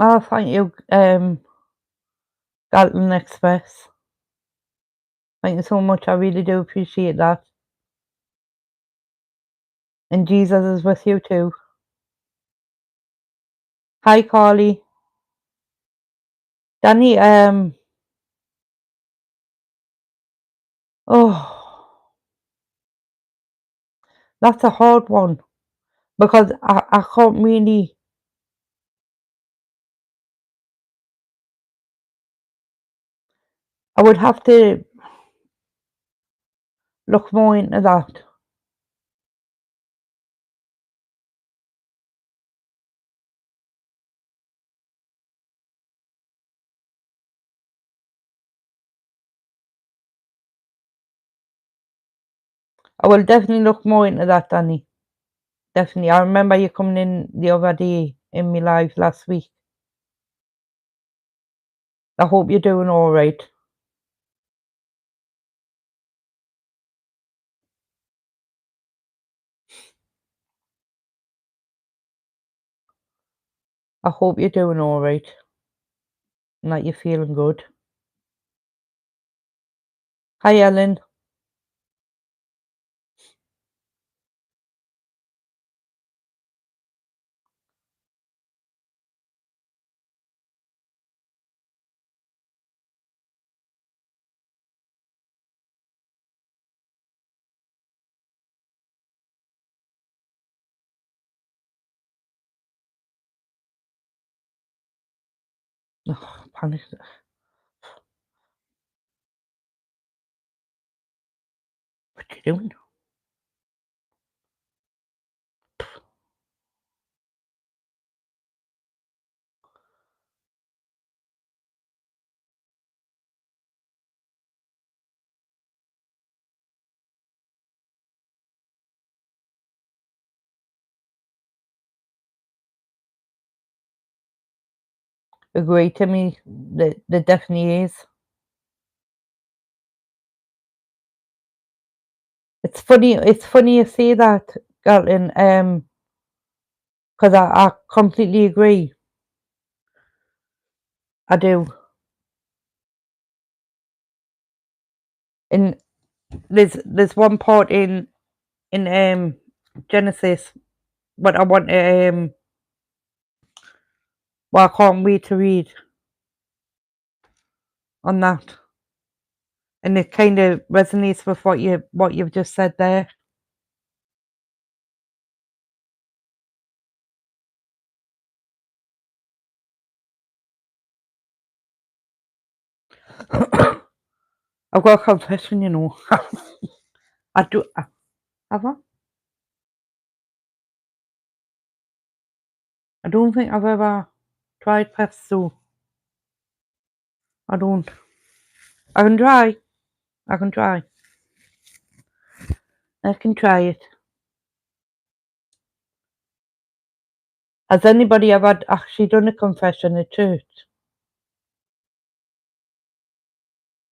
S2: Oh, thank you, Galton Express. Thank you so much. I really do appreciate that. And Jesus is with you too. Hi, Carly. Danny, oh, that's a hard one because I can't really, I would have to look more into that. I will definitely look more into that, Danny. Definitely. I remember you coming in the other day in my live last week. I hope you're doing all right. I hope you're doing all right and that you're feeling good. Hi, Ellen. Oh, panic. What you doing? Agree to me. There definitely is. It's funny. It's funny you say that, Gatlin, because I completely agree. I do. And there's one part in Genesis what I want to well, I can't wait to read on that. And it kind of resonates with what you've just said there. I've got a confession, you know. I do. Have I? I don't think I've ever tried pesto. I don't. I can try. I can try. I can try it. Has anybody ever actually done a confession at church?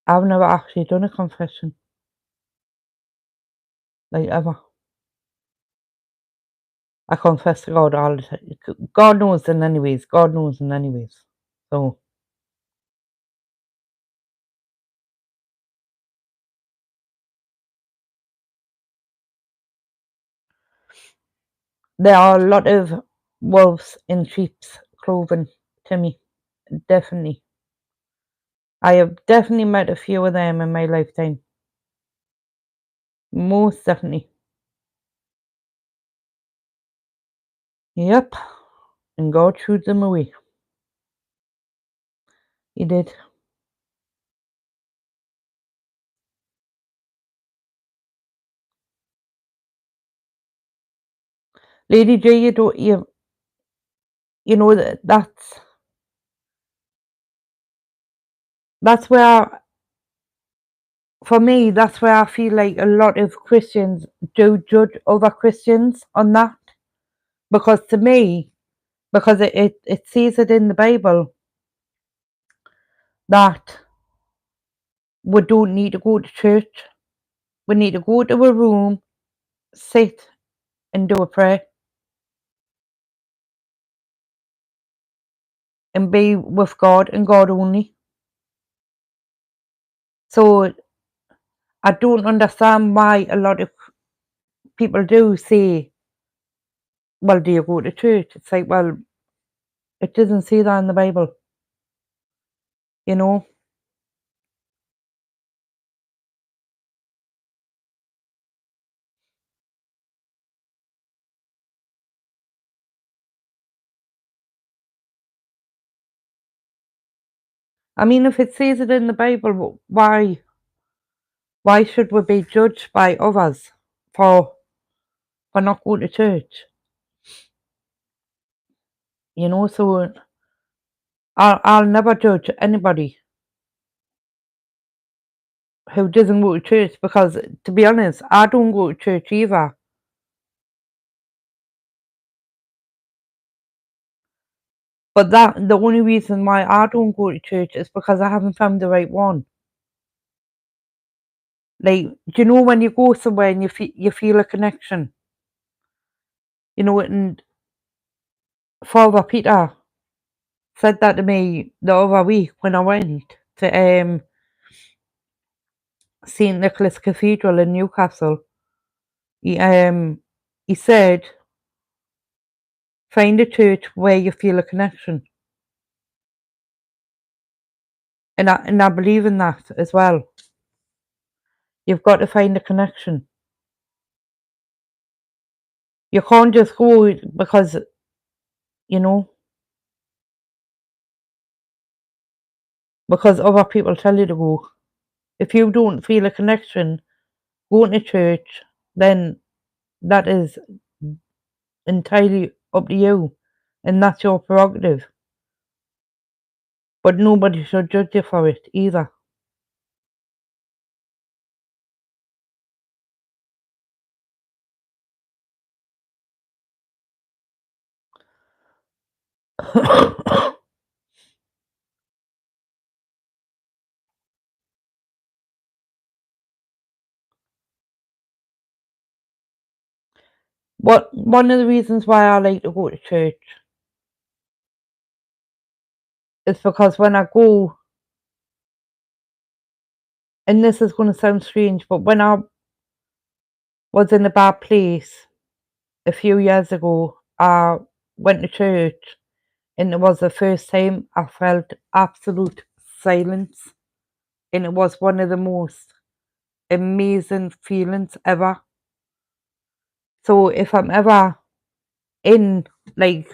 S2: I've never actually done a confession. Like, ever. I confess to God all the time. God knows in anyways. God knows in anyways. So, there are a lot of wolves in sheep's clothing to me. Definitely. I have definitely met a few of them in my lifetime. Most definitely. Yep. And God shooed them away. He did. Lady J, you know that's where, for me, that's where I feel like a lot of Christians do judge other Christians on that. Because to me, because it says it in the Bible that we don't need to go to church. We need to go to a room, sit and do a prayer and be with God and God only. So I don't understand why a lot of people do say, well, do you go to church? It's like, well, it doesn't say that in the Bible, you know? I mean, if it says it in the Bible, why should we be judged by others for not going to church? You know, so I'll never judge anybody who doesn't go to church because, to be honest, I don't go to church either. But the only reason why I don't go to church is because I haven't found the right one. Like, do you know when you go somewhere and you feel a connection? You know, and Father Peter said that to me the other week when I went to St. Nicholas Cathedral in Newcastle. He said, find a church where you feel a connection. And I believe in that as well. You've got to find a connection. You can't just go because, you know, because other people tell you to go. If you don't feel a connection going to church, then that is entirely up to you, and that's your prerogative. But nobody should judge you for it either. One of the reasons why I like to go to church is because when I go, and this is going to sound strange, but when I was in a bad place a few years ago, I went to church, and it was the first time I felt absolute silence, and it was one of the most amazing feelings ever. So if I'm ever in like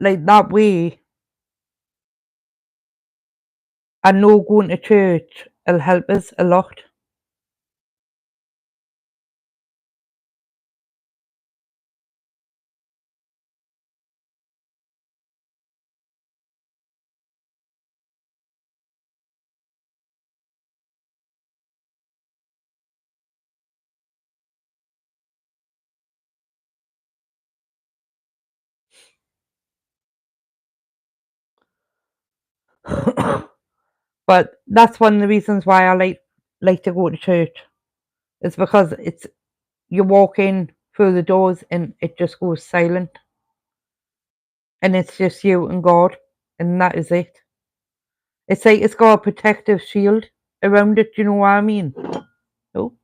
S2: that way, I know going to church will help us a lot. But that's one of the reasons why I like to go to church. It's because you walk in through the doors and it just goes silent, and it's just you and God, and that is it. It's like it's got a protective shield around it. You know what I mean? Oh,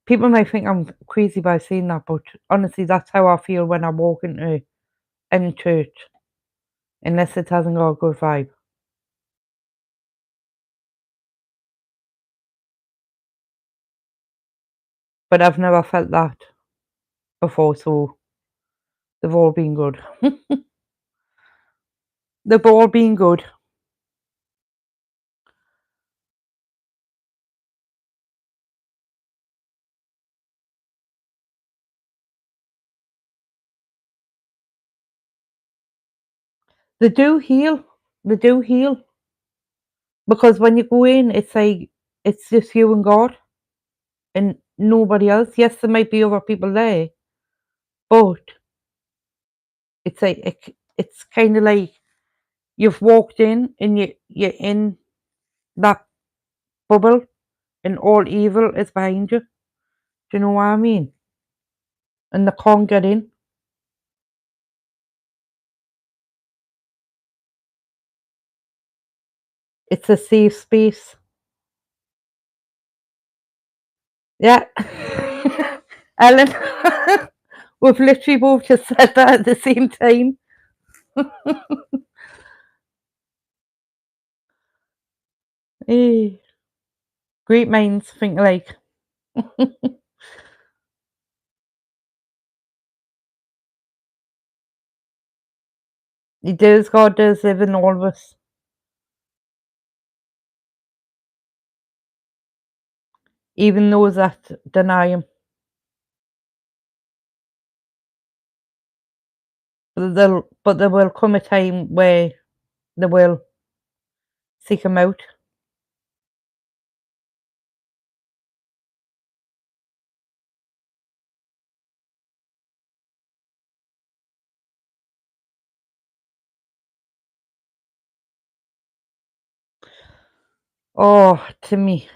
S2: people might think I'm crazy by saying that, but honestly, that's how I feel when I walk into any church, unless it hasn't got a good vibe. But I've never felt that before, so they've all been good. They've all been good. They do heal. They do heal. Because when you go in, it's like it's just you and God and nobody else. Yes, there might be other people there, but it's like it's kind of like you've walked in and you're in that bubble, and all evil is behind you. Do you know what I mean? And they can't get in. It's a safe space. Yeah. Ellen, we've literally both just said that at the same time. Eh, great minds think alike. He does, God does live in all of us. Even those that deny him. But there will come a time where they will seek him out. Oh, to me,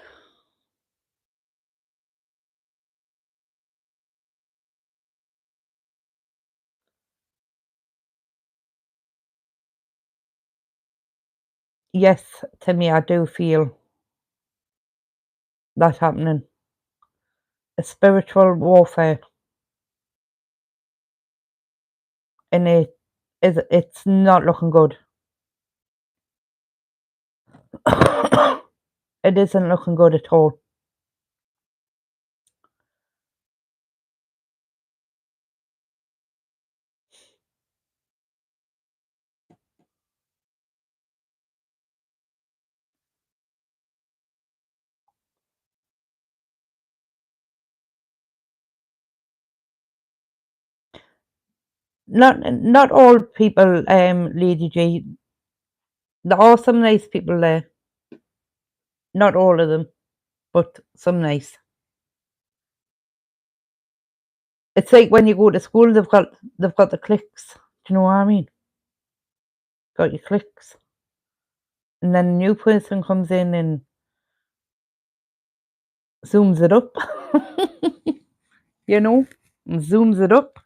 S2: yes, to me, I do feel that happening. A spiritual warfare, and it's not looking good. It isn't looking good at all. Not all people, Lady G. There are some nice people there. Not all of them, but some nice. It's like when you go to school, they've got the cliques. Do you know what I mean? Got your cliques, and then a new person comes in, and zooms it up, you know, and zooms it up.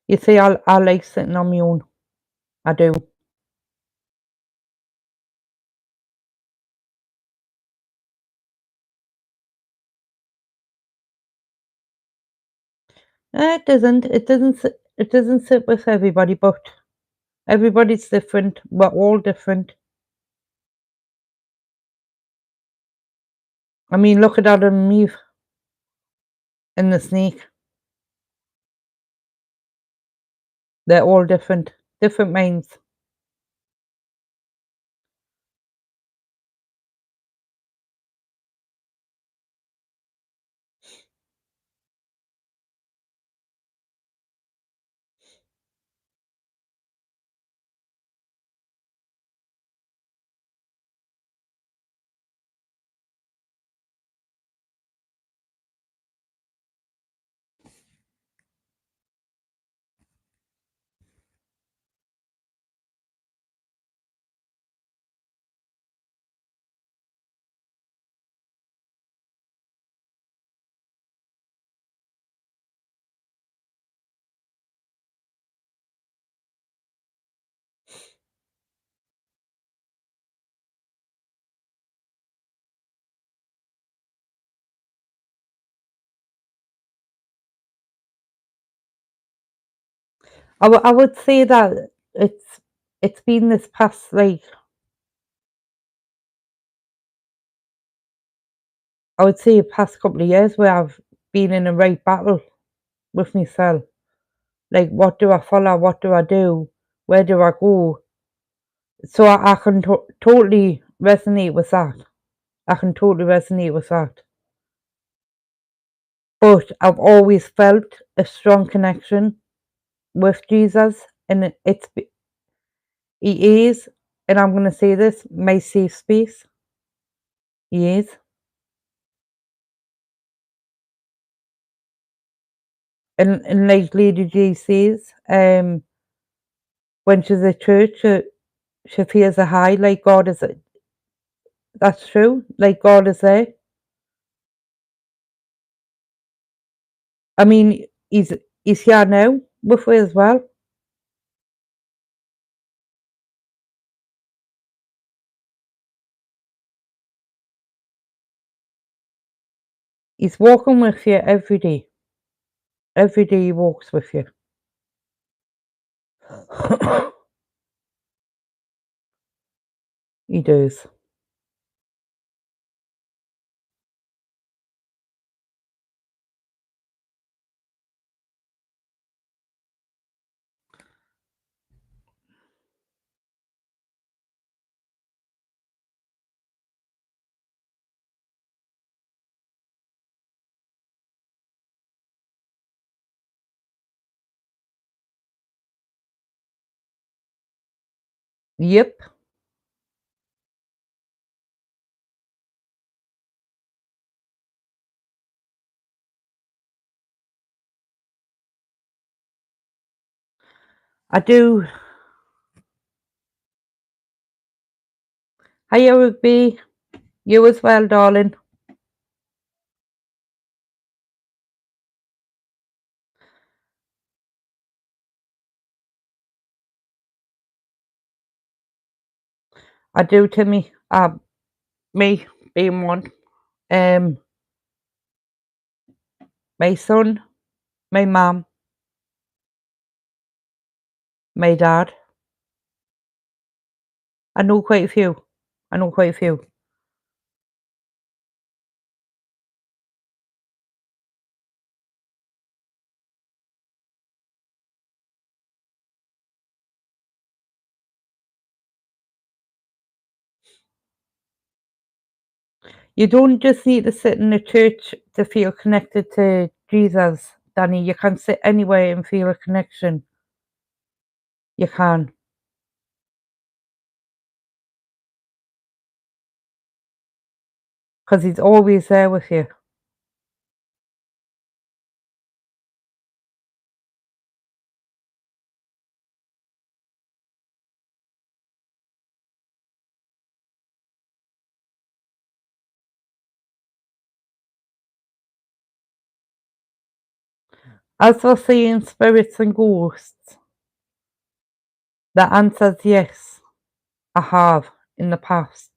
S2: You see, I like sitting on my own. I do. It doesn't. It doesn't. It doesn't sit with everybody, but everybody's different. We're all different. I mean, look at Adam and Eve and the snake. They're all different. Different minds. I would say that it's been this past, like, I would say past couple of years where I've been in a right battle with myself. Like, what do I follow? What do I do? Where do I go? So I can totally resonate with that. I can totally resonate with that. But I've always felt a strong connection with Jesus, and he is, and I'm going to say this, my safe space. He is. And like Lady J says, when she's at church, she feels a high, like God is, that's true, like God is there. I mean, he's here now with her as well. He's walking with you every day. Every day he walks with you. He does. Yep. I do. Hiya, Rugby. You as well, darling. I do, Timmy. Me being one. Um, my son, my mum, my dad. I know quite a few. I know quite a few. You don't just need to sit in a church to feel connected to Jesus, Danny. You can sit anywhere and feel a connection. You can. because he's always there with you. As for seeing spirits and ghosts, the answer's yes, I have in the past.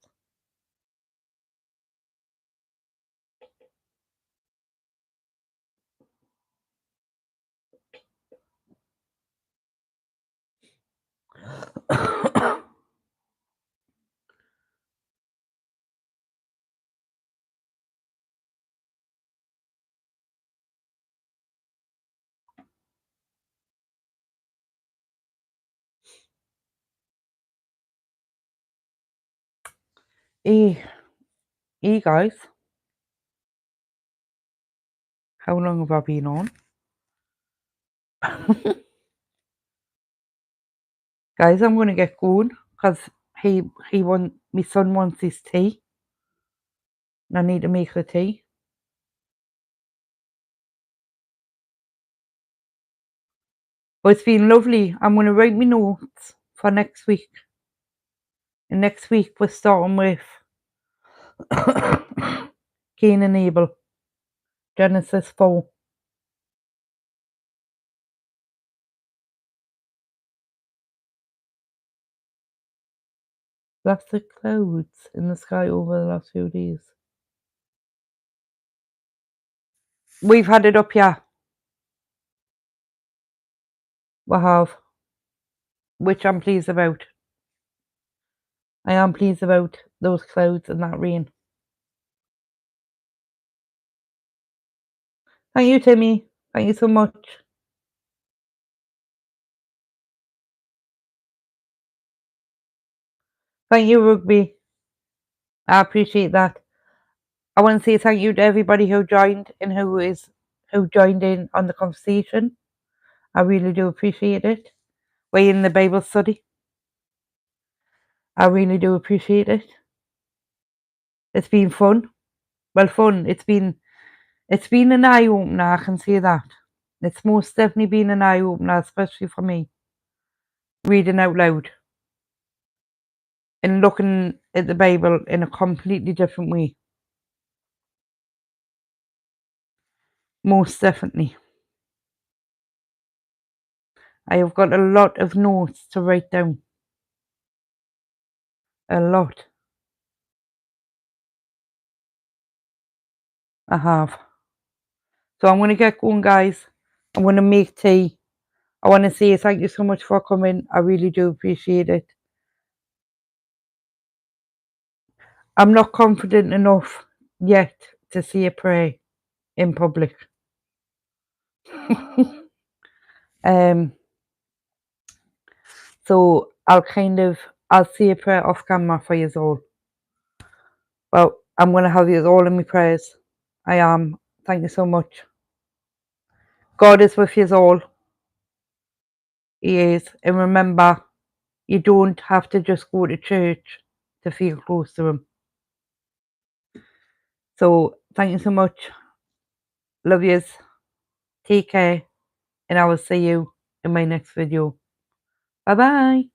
S2: Hey, hey guys, how long have I been on? Guys, I'm going to get going because my son wants his tea and I need to make the tea. But it's been lovely. I'm going to write me notes for next week. And next week we're starting with Cain and Abel, Genesis 4. That's the clouds in the sky over the last few days. We've had it up here. We have. Which I'm pleased about. I am pleased about those clouds and that rain. Thank you, Timmy. Thank you so much. Thank you, Rugby. I appreciate that. I want to say thank you to everybody who joined and who joined in on the conversation. I really do appreciate it. We're in the Bible study. I really do appreciate it. It's been fun. Well, fun. It's been an eye opener. I can say that. It's most definitely been an eye opener, especially for me. Reading out loud and looking at the Bible in a completely different way. Most definitely. I have got a lot of notes to write down. A lot. I have. So I'm going to get going, guys. I'm going to make tea. I want to say thank you so much for coming. I really do appreciate it. I'm not confident enough yet to say a prayer in public. So I'll say a prayer off camera for you all. Well, I'm going to have you all in my prayers. I am. Thank you so much. God is with you all. He is. And remember, you don't have to just go to church to feel close to Him. So, thank you so much. Love yous. Take care. And I will see you in my next video. Bye bye.